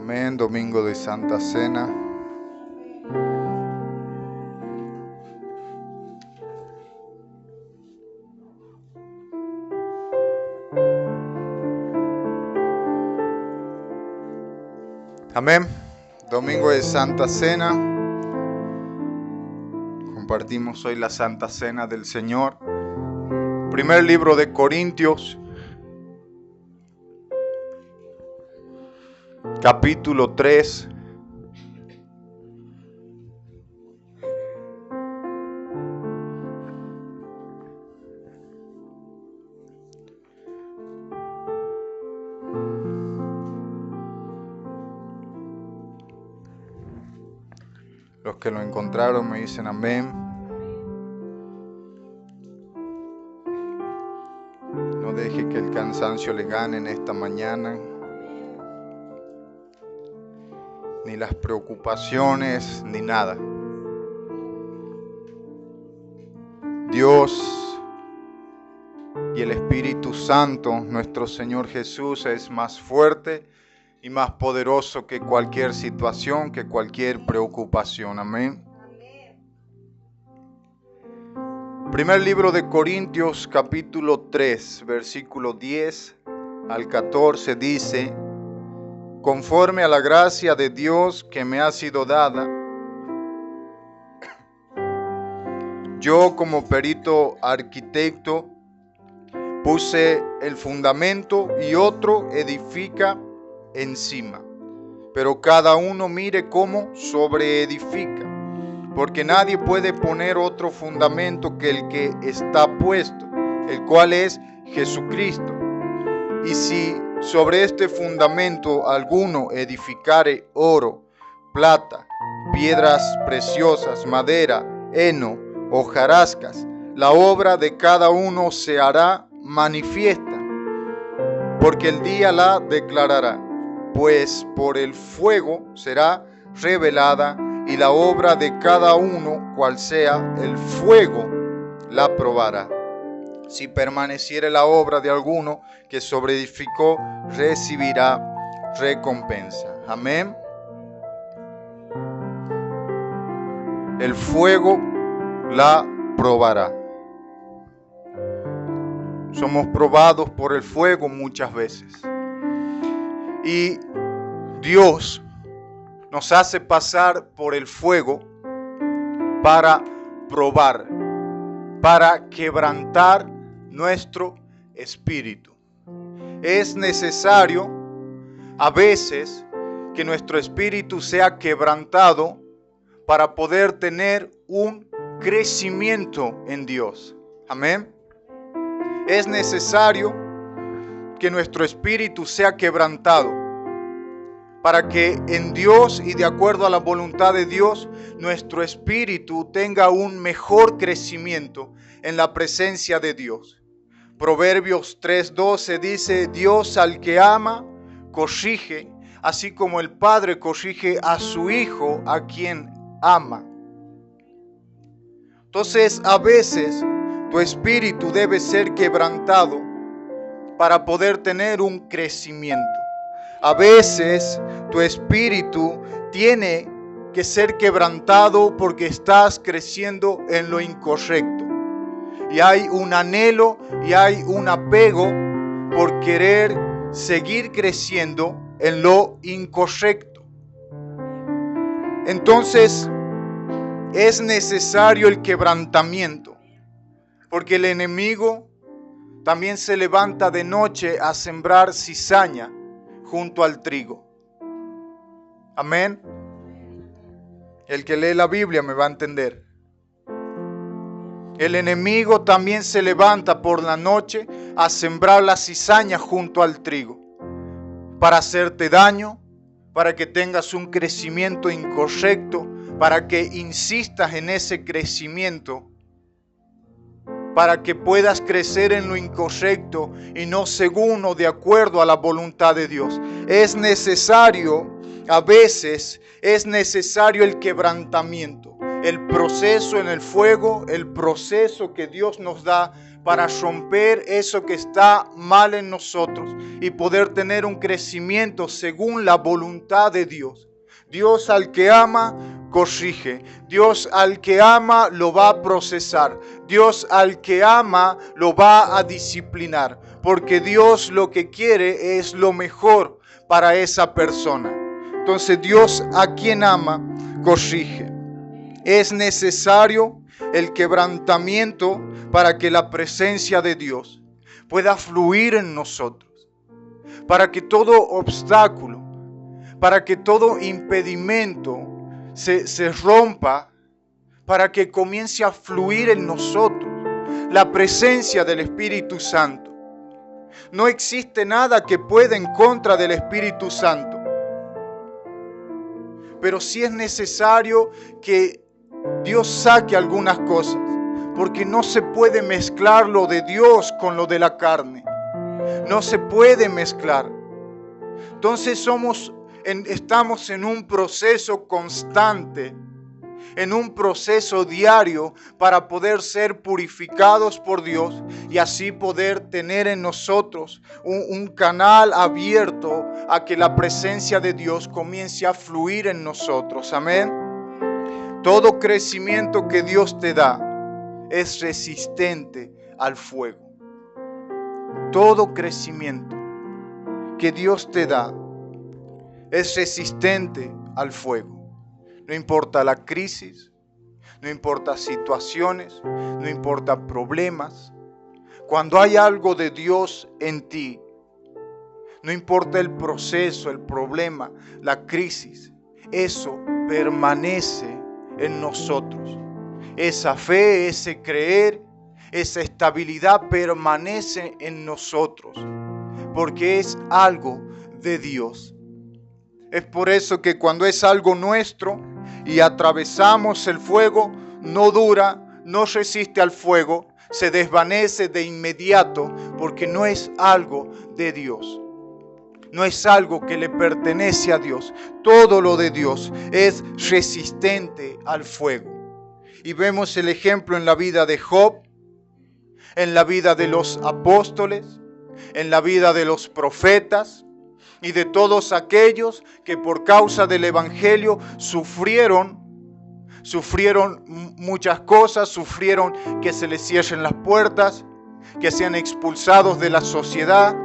Amén, domingo de Santa Cena. Amén, domingo de Santa Cena. Compartimos hoy la Santa Cena del Señor. Primer libro de Corintios, capítulo 3. Los que lo encontraron me dicen amén. No deje que el cansancio le gane en esta mañana, ni las preocupaciones, ni nada. Dios y el Espíritu Santo, nuestro Señor Jesús, es más fuerte y más poderoso que cualquier situación, que cualquier preocupación. Amén. Primer libro de Corintios, capítulo 3, versículo 10 al 14 dice: conforme a la gracia de Dios que me ha sido dada, yo como perito arquitecto puse el fundamento y otro edifica encima. Pero cada uno mire cómo sobreedifica, porque nadie puede poner otro fundamento que el que está puesto, el cual es Jesucristo. Y si sobre este fundamento alguno edificare oro, plata, piedras preciosas, madera, heno, hojarascas, la obra de cada uno se hará manifiesta, porque el día la declarará, pues por el fuego será revelada, y la obra de cada uno, cual sea el fuego, la probará. Si permaneciere la obra de alguno que sobreedificó, recibirá recompensa. Amén. El fuego la probará. Somos probados por el fuego muchas veces. Y Dios nos hace pasar por el fuego para probar, para quebrantar nuestro espíritu. Es necesario a veces que nuestro espíritu sea quebrantado para poder tener un crecimiento en Dios. Amén. Es necesario que nuestro espíritu sea quebrantado para que en Dios y de acuerdo a la voluntad de Dios, nuestro espíritu tenga un mejor crecimiento en la presencia de Dios. Proverbios 3:12 dice: Dios al que ama, corrige, así como el Padre corrige a su Hijo, a quien ama. Entonces, a veces tu espíritu debe ser quebrantado para poder tener un crecimiento. A veces tu espíritu tiene que ser quebrantado porque estás creciendo en lo incorrecto. Y hay un anhelo y hay un apego por querer seguir creciendo en lo incorrecto. Entonces es necesario el quebrantamiento, porque el enemigo también se levanta de noche a sembrar cizaña junto al trigo. Amén. El que lee la Biblia me va a entender. El enemigo también se levanta por la noche a sembrar la cizaña junto al trigo, para hacerte daño, para que tengas un crecimiento incorrecto, para que insistas en ese crecimiento, para que puedas crecer en lo incorrecto y no según o de acuerdo a la voluntad de Dios. Es necesario, a veces, es necesario el quebrantamiento, el proceso en el fuego, el proceso que Dios nos da para romper eso que está mal en nosotros y poder tener un crecimiento según la voluntad de Dios. Dios al que ama, corrige. Dios al que ama, lo va a procesar. Dios al que ama, lo va a disciplinar. Porque Dios lo que quiere es lo mejor para esa persona. Entonces Dios a quien ama, corrige. Es necesario el quebrantamiento para que la presencia de Dios pueda fluir en nosotros. Para que todo obstáculo, para que todo impedimento se rompa, para que comience a fluir en nosotros la presencia del Espíritu Santo. No existe nada que pueda en contra del Espíritu Santo. Pero sí es necesario que Dios saque algunas cosas, porque no se puede mezclar lo de Dios con lo de la carne. No se puede mezclar. Entonces estamos en un proceso constante, en un proceso diario para poder ser purificados por Dios y así poder tener en nosotros un canal abierto a que la presencia de Dios comience a fluir en nosotros. Amén. Todo crecimiento que Dios te da es resistente al fuego. Todo crecimiento que Dios te da es resistente al fuego. No importa la crisis, no importa situaciones, no importa problemas. Cuando hay algo de Dios en ti, no importa el proceso, el problema, la crisis, eso permanece en nosotros. Esa fe, ese creer, esa estabilidad permanece en nosotros, porque es algo de Dios. Es por eso que cuando es algo nuestro y atravesamos el fuego, no dura, no resiste al fuego, se desvanece de inmediato porque no es algo de Dios. No es algo que le pertenece a Dios. Todo lo de Dios es resistente al fuego. Y vemos el ejemplo en la vida de Job, en la vida de los apóstoles, en la vida de los profetas, y de todos aquellos que por causa del Evangelio sufrieron muchas cosas, sufrieron que se les cierren las puertas, que sean expulsados de la sociedad,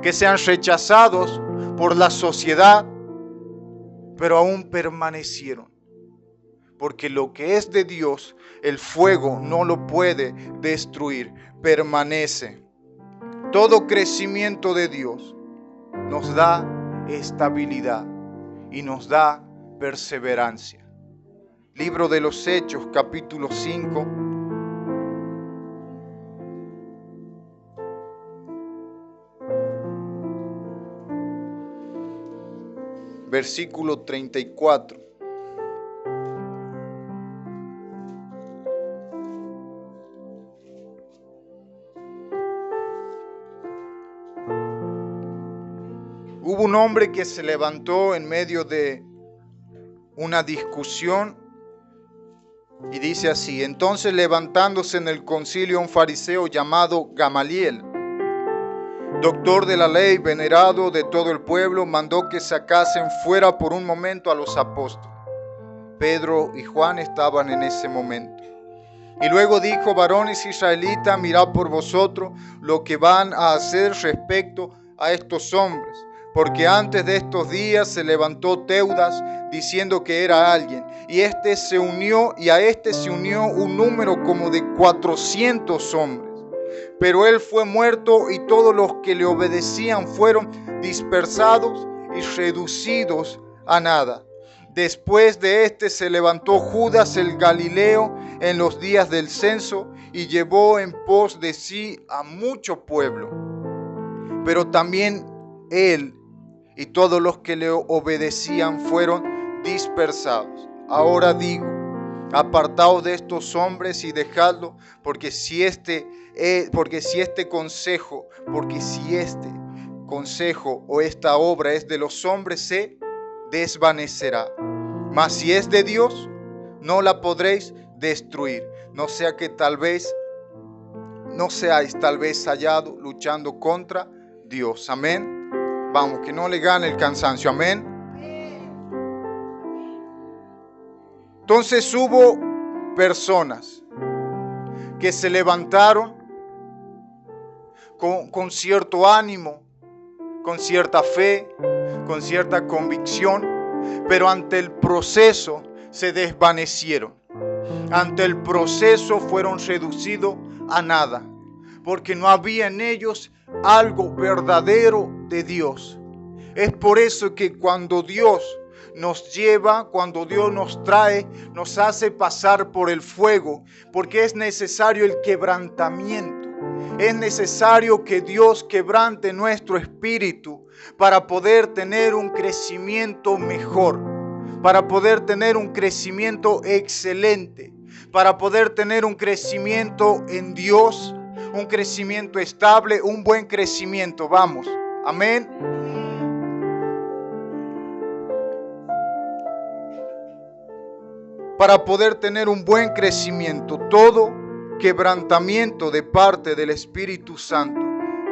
que sean rechazados por la sociedad, pero aún permanecieron. Porque lo que es de Dios, el fuego no lo puede destruir, permanece. Todo crecimiento de Dios nos da estabilidad y nos da perseverancia. Libro de los Hechos, capítulo 5. Versículo 34. Hubo un hombre que se levantó en medio de una discusión y dice así: entonces levantándose en el concilio un fariseo llamado Gamaliel, doctor de la ley, venerado de todo el pueblo, mandó que sacasen fuera por un momento a los apóstoles. Pedro y Juan estaban en ese momento. Y luego dijo: varones israelitas, mirad por vosotros lo que van a hacer respecto a estos hombres. Porque antes de estos días se levantó Teudas diciendo que era alguien. Y a este se unió un número como de 400 hombres. Pero él fue muerto y todos los que le obedecían fueron dispersados y reducidos a nada. Después de este se levantó Judas el Galileo en los días del censo y llevó en pos de sí a mucho pueblo. Pero también él y todos los que le obedecían fueron dispersados. Ahora digo, apartaos de estos hombres y dejadlo, porque si este consejo o esta obra es de los hombres, se desvanecerá. Mas si es de Dios, no la podréis destruir. No sea que tal vez no seáis tal vez hallados luchando contra Dios. Amén. Vamos, que no le gane el cansancio. Amén. Entonces hubo personas que se levantaron con cierto ánimo, con cierta fe, con cierta convicción, pero ante el proceso se desvanecieron. Ante el proceso fueron reducidos a nada, porque no había en ellos algo verdadero de Dios. Es por eso que cuando Dios nos lleva, cuando Dios nos trae, nos hace pasar por el fuego, porque es necesario el quebrantamiento. Es necesario que Dios quebrante nuestro espíritu para poder tener un crecimiento mejor, para poder tener un crecimiento excelente, para poder tener un crecimiento en Dios, un crecimiento estable, un buen crecimiento. Vamos, amén. Para poder tener un buen crecimiento, todo quebrantamiento de parte del Espíritu Santo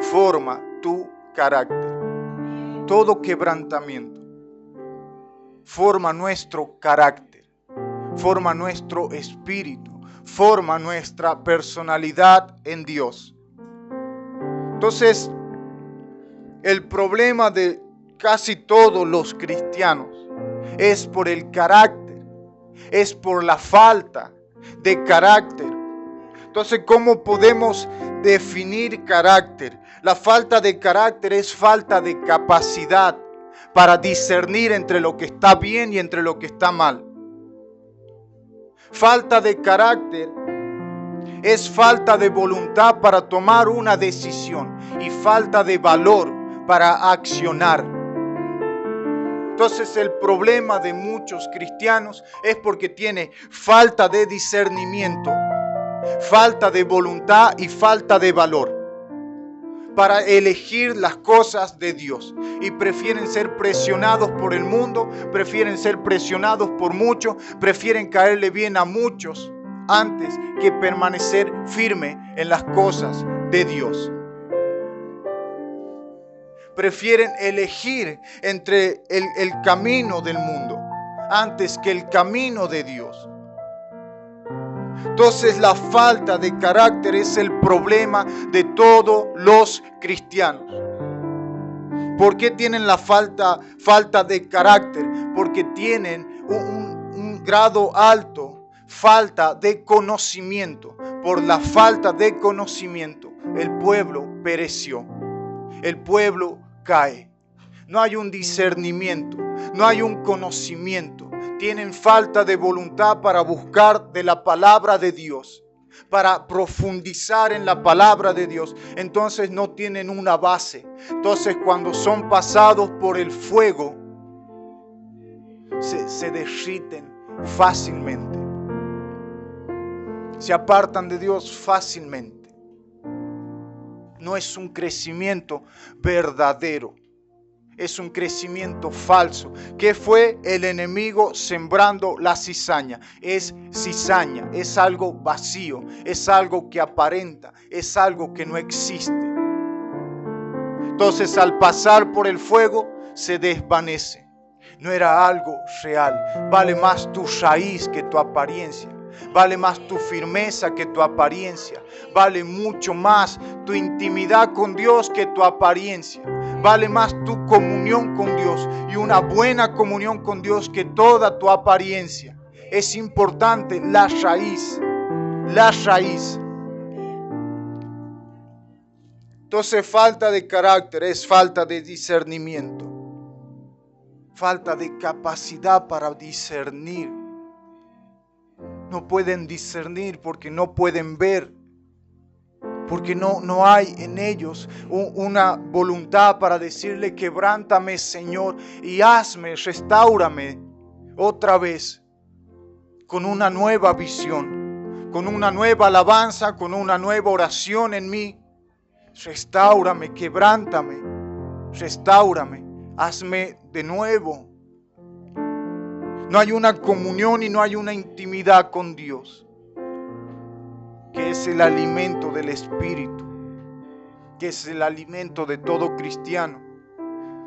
forma tu carácter. Todo quebrantamiento forma nuestro carácter, forma nuestro espíritu, forma nuestra personalidad en Dios. Entonces, el problema de casi todos los cristianos es por el carácter, es por la falta de carácter. Entonces, ¿cómo podemos definir carácter? La falta de carácter es falta de capacidad para discernir entre lo que está bien y entre lo que está mal. Falta de carácter es falta de voluntad para tomar una decisión y falta de valor para accionar. Entonces el problema de muchos cristianos es porque tiene falta de discernimiento, falta de voluntad y falta de valor para elegir las cosas de Dios. Y prefieren ser presionados por el mundo, prefieren ser presionados por muchos, prefieren caerle bien a muchos antes que permanecer firme en las cosas de Dios. Prefieren elegir entre el camino del mundo antes que el camino de Dios. Entonces la falta de carácter es el problema de todos los cristianos. ¿Por qué tienen la falta de carácter? Porque tienen un grado alto, falta de conocimiento. Por la falta de conocimiento, el pueblo pereció. El pueblo cae. No hay un discernimiento, no hay un conocimiento. Tienen falta de voluntad para buscar de la palabra de Dios, para profundizar en la palabra de Dios. Entonces no tienen una base. Entonces cuando son pasados por el fuego, se derriten fácilmente. Se apartan de Dios fácilmente. No es un crecimiento verdadero. Es un crecimiento falso. ¿Qué fue el enemigo sembrando la cizaña? Es cizaña, es algo vacío, es algo que aparenta, es algo que no existe. Entonces al pasar por el fuego se desvanece. No era algo real. Vale más tu raíz que tu apariencia. Vale más tu firmeza que tu apariencia. Vale mucho más tu intimidad con Dios que tu apariencia. Vale más tu comunión con Dios y una buena comunión con Dios que toda tu apariencia. Es importante la raíz. La raíz. Entonces falta de carácter es falta de discernimiento. Falta de capacidad para discernir. No pueden discernir porque no pueden ver. Porque no hay en ellos una voluntad para decirle: quebrántame, Señor, y hazme, restáurame otra vez con una nueva visión, con una nueva alabanza, con una nueva oración en mí. Restáurame, quebrántame, restáurame, hazme de nuevo. No hay una comunión y no hay una intimidad con Dios. que es el alimento del Espíritu, que es el alimento de todo cristiano.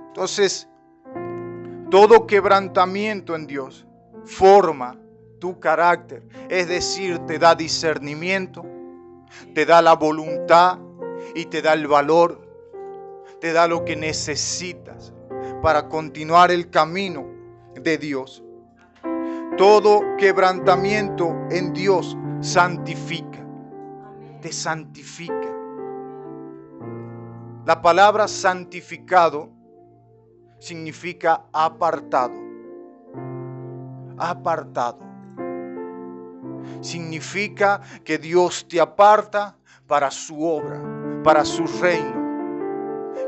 Entonces, todo quebrantamiento en Dios forma tu carácter, es decir, te da discernimiento, te da la voluntad y te da el valor, te da lo que necesitas para continuar el camino de Dios. Todo quebrantamiento en Dios santifica, te santifica. La palabra santificado significa apartado. Apartado. Significa que Dios te aparta para su obra, para su reino.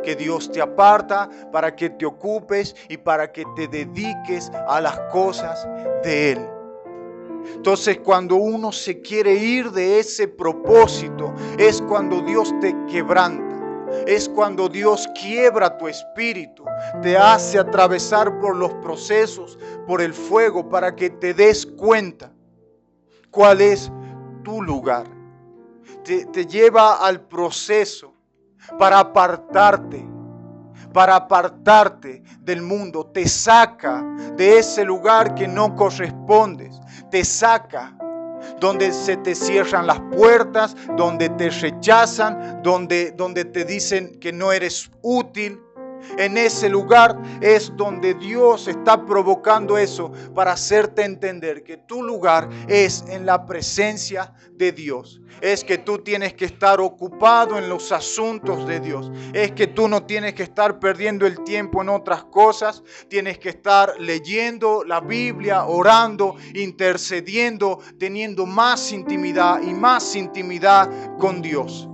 Que Dios te aparta para que te ocupes y para que te dediques a las cosas de Él. Entonces, cuando uno se quiere ir de ese propósito, es cuando Dios te quebranta. Es cuando Dios quiebra tu espíritu, te hace atravesar por los procesos, por el fuego, para que te des cuenta cuál es tu lugar. Te lleva al proceso para apartarte del mundo. Te saca de ese lugar que no correspondes. Te saca donde se te cierran las puertas, donde te rechazan, donde te dicen que no eres útil. En ese lugar es donde Dios está provocando eso para hacerte entender que tu lugar es en la presencia de Dios. Es que tú tienes que estar ocupado en los asuntos de Dios. Es que tú no tienes que estar perdiendo el tiempo en otras cosas. Tienes que estar leyendo la Biblia, orando, intercediendo, teniendo más intimidad y más intimidad con Dios.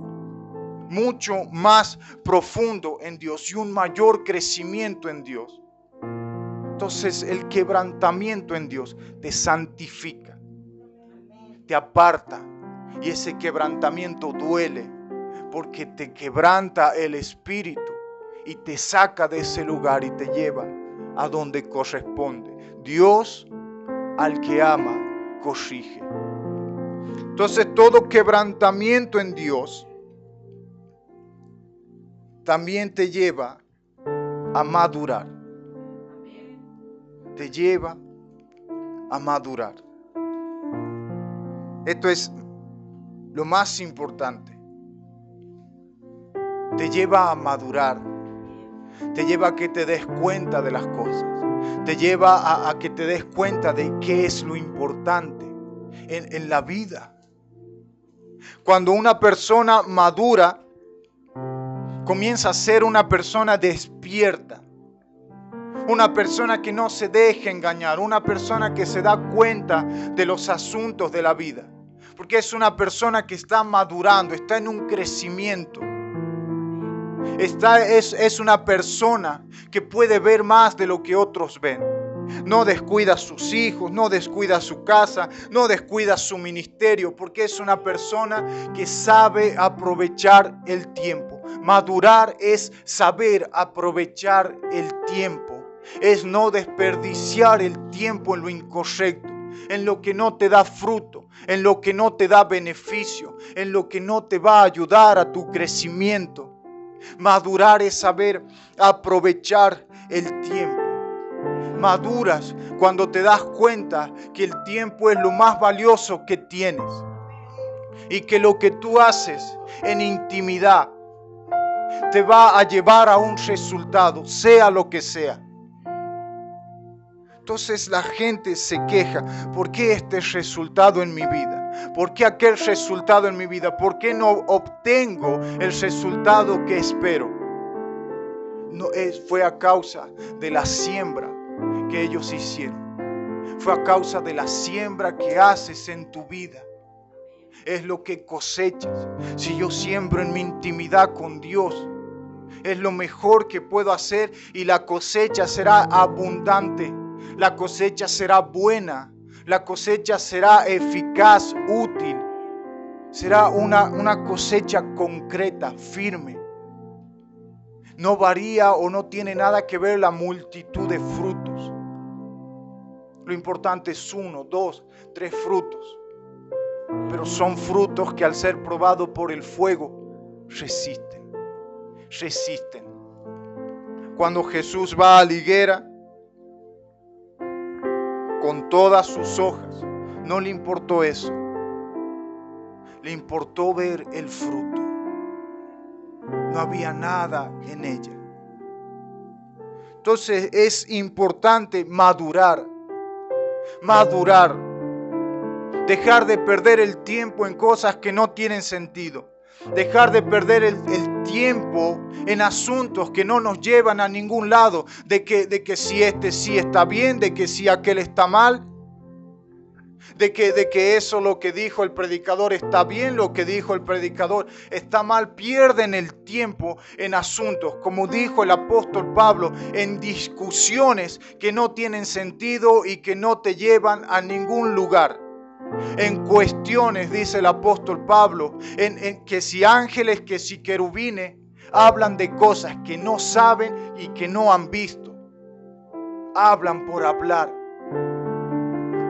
Mucho más profundo en Dios y un mayor crecimiento en Dios. Entonces el quebrantamiento en Dios te santifica, te aparta, y ese quebrantamiento duele porque te quebranta el espíritu y te saca de ese lugar y te lleva a donde corresponde. Dios al que ama corrige. Entonces todo quebrantamiento en Dios también te lleva a madurar. Te lleva a madurar. Esto es lo más importante. Te lleva a madurar. Te lleva a que te des cuenta de las cosas. Te lleva a que te des cuenta de qué es lo importante en la vida. Cuando una persona madura, comienza a ser una persona despierta, una persona que no se deja engañar, una persona que se da cuenta de los asuntos de la vida, porque es una persona que está madurando, está en un crecimiento, es una persona que puede ver más de lo que otros ven. No descuida a sus hijos, no descuida su casa, no descuida su ministerio, porque es una persona que sabe aprovechar el tiempo. Madurar es saber aprovechar el tiempo, es no desperdiciar el tiempo en lo incorrecto, en lo que no te da fruto, en lo que no te da beneficio, en lo que no te va a ayudar a tu crecimiento. Madurar es saber aprovechar el tiempo. Maduras cuando te das cuenta que el tiempo es lo más valioso que tienes y que lo que tú haces en intimidad te va a llevar a un resultado, sea lo que sea. Entonces la gente se queja: ¿por qué este resultado en mi vida? ¿Por qué aquel resultado en mi vida? ¿Por qué no obtengo el resultado que espero? Fue a causa de la siembra que ellos hicieron. Fue a causa de la siembra que haces en tu vida. Es lo que cosechas. Si yo siembro en mi intimidad con Dios, es lo mejor que puedo hacer, y la cosecha será abundante. La cosecha será buena. La cosecha será eficaz, útil. Será una cosecha concreta, firme. No varía o no tiene nada que ver la multitud de frutos. Lo importante es 1, 2, 3 frutos. pero son frutos que al ser probados por el fuego resisten. Cuando Jesús va a la higuera con todas sus hojas, no le importó eso. Le importó ver el fruto. No había nada en ella. Entonces es importante madurar. Dejar de perder el tiempo en cosas que no tienen sentido. Dejar de perder el tiempo en asuntos que no nos llevan a ningún lado. De que si este sí está bien, de que si aquel está mal. De que eso lo que dijo el predicador está bien, lo que dijo el predicador está mal. Pierden el tiempo en asuntos, como dijo el apóstol Pablo, en discusiones que no tienen sentido y que no te llevan a ningún lugar. En cuestiones, dice el apóstol Pablo, en que si ángeles, que si querubines, hablan de cosas que no saben y que no han visto. Hablan por hablar.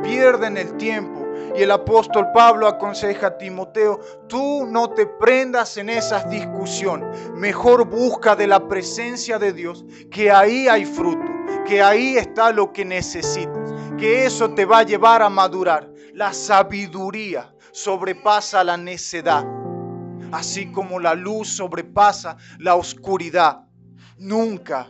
Pierden el tiempo. Y el apóstol Pablo aconseja a Timoteo: tú no te prendas en esas discusiones. Mejor busca de la presencia de Dios, que ahí hay fruto, que ahí está lo que necesitas, que eso te va a llevar a madurar. La sabiduría sobrepasa la necedad, así como la luz sobrepasa la oscuridad. Nunca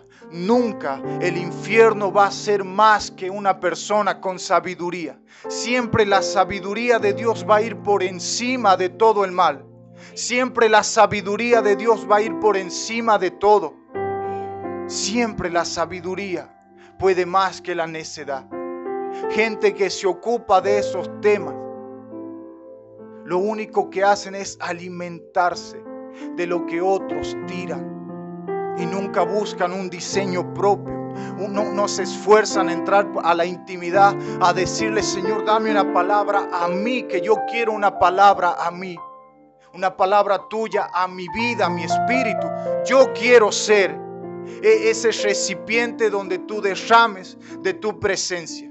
el infierno va a ser más que una persona con sabiduría. Siempre la sabiduría de Dios va a ir por encima de todo el mal. Siempre la sabiduría de Dios va a ir por encima de todo. Siempre la sabiduría puede más que la necedad. Gente que se ocupa de esos temas, lo único que hacen es alimentarse de lo que otros tiran. Y nunca buscan un diseño propio. No se esfuerzan en entrar a la intimidad a decirle: Señor, dame una palabra a mí, que yo quiero una palabra a mí. Una palabra tuya a mi vida, a mi espíritu. Yo quiero ser ese recipiente donde tú derrames de tu presencia.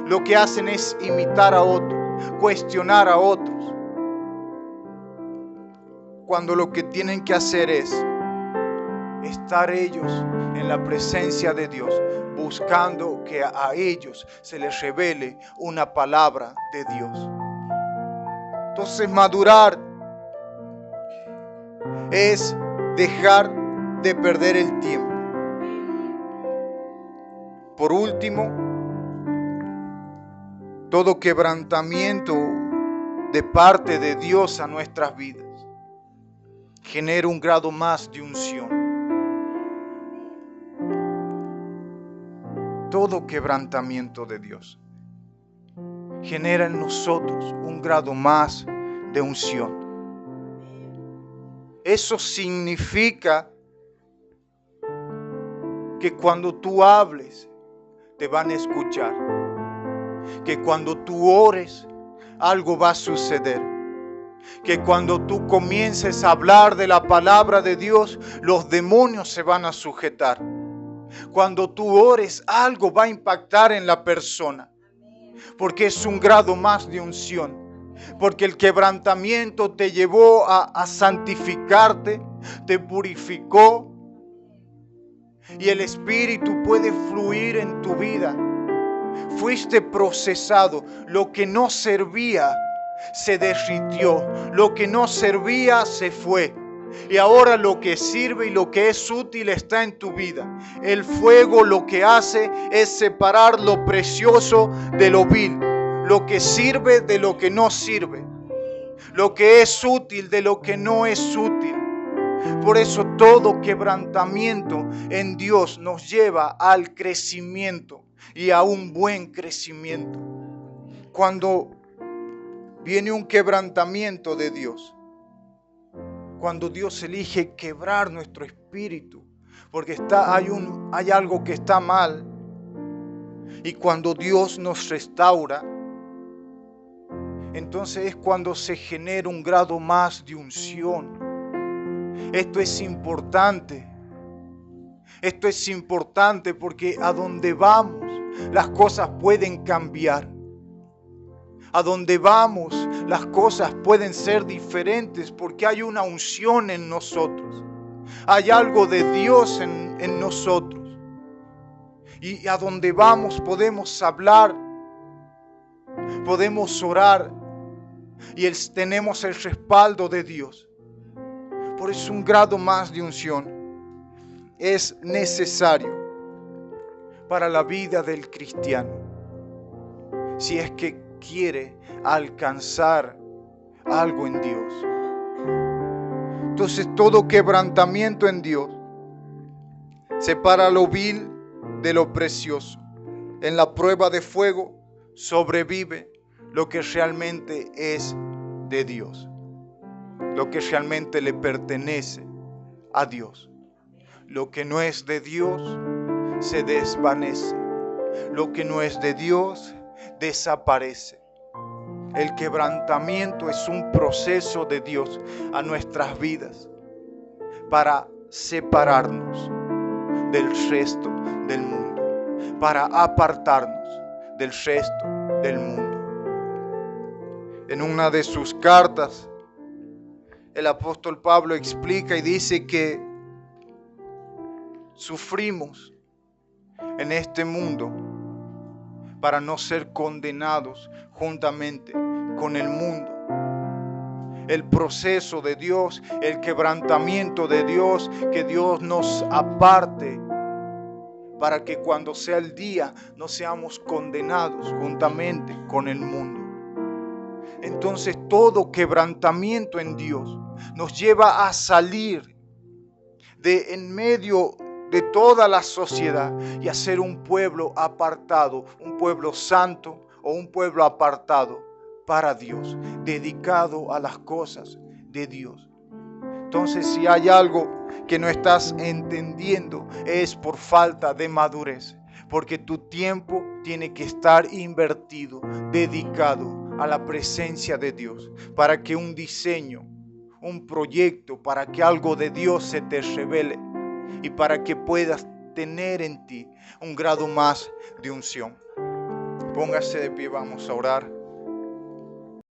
Lo que hacen es imitar a otros, cuestionar a otros, cuando lo que tienen que hacer es estar ellos en la presencia de Dios, buscando que a ellos se les revele una palabra de Dios. Entonces, madurar es dejar de perder el tiempo. Por último, todo quebrantamiento de parte de Dios a nuestras vidas genera un grado más de unción. Todo quebrantamiento de Dios genera en nosotros un grado más de unción. Eso significa que cuando tú hables, te van a escuchar. Que cuando tú ores, algo va a suceder. Que cuando tú comiences a hablar de la palabra de Dios, los demonios se van a sujetar. Cuando tú ores, algo va a impactar en la persona. Porque es un grado más de unción. Porque el quebrantamiento te llevó a santificarte, te purificó. Y el Espíritu puede fluir en tu vida. Fuiste procesado. Lo que no servía se derritió. Lo que no servía se fue. Y ahora lo que sirve y lo que es útil está en tu vida. El fuego lo que hace es separar lo precioso de lo vil. Lo que sirve de lo que no sirve. Lo que es útil de lo que no es útil. Por eso todo quebrantamiento en Dios nos lleva al crecimiento y a un buen crecimiento. Cuando viene un quebrantamiento de Dios, cuando Dios elige quebrar nuestro espíritu, porque hay algo que está mal, y cuando Dios nos restaura, entonces es cuando se genera un grado más de unción. Esto es importante. Esto es importante porque a donde vamos, las cosas pueden cambiar. A donde vamos, las cosas pueden ser diferentes porque hay una unción en nosotros. Hay algo de Dios en nosotros. Y a donde vamos podemos hablar, podemos orar y tenemos el respaldo de Dios. Por eso un grado más de unción es necesario para la vida del cristiano, si es que quiere alcanzar algo en Dios. Entonces todo quebrantamiento en Dios separa lo vil de lo precioso. En la prueba de fuego sobrevive lo que realmente es de Dios, lo que realmente le pertenece a Dios. Lo que no es de Dios se desvanece. Lo que no es de Dios desaparece. El quebrantamiento es un proceso de Dios a nuestras vidas para separarnos del resto del mundo, para apartarnos del resto del mundo. En una de sus cartas, el apóstol Pablo explica y dice que sufrimos en este mundo para no ser condenados juntamente con el mundo. El proceso de Dios, el quebrantamiento de Dios, que Dios nos aparte para que cuando sea el día no seamos condenados juntamente con el mundo. Entonces todo quebrantamiento en Dios nos lleva a salir de en medio de toda la sociedad y a ser un pueblo apartado, un pueblo santo o un pueblo apartado para Dios, dedicado a las cosas de Dios. Entonces, si hay algo que no estás entendiendo, es por falta de madurez, porque tu tiempo tiene que estar invertido, dedicado a la presencia de Dios, para que un diseño, un proyecto, para que algo de Dios se te revele y para que puedas tener en ti un grado más de unción. Póngase de pie, vamos a orar.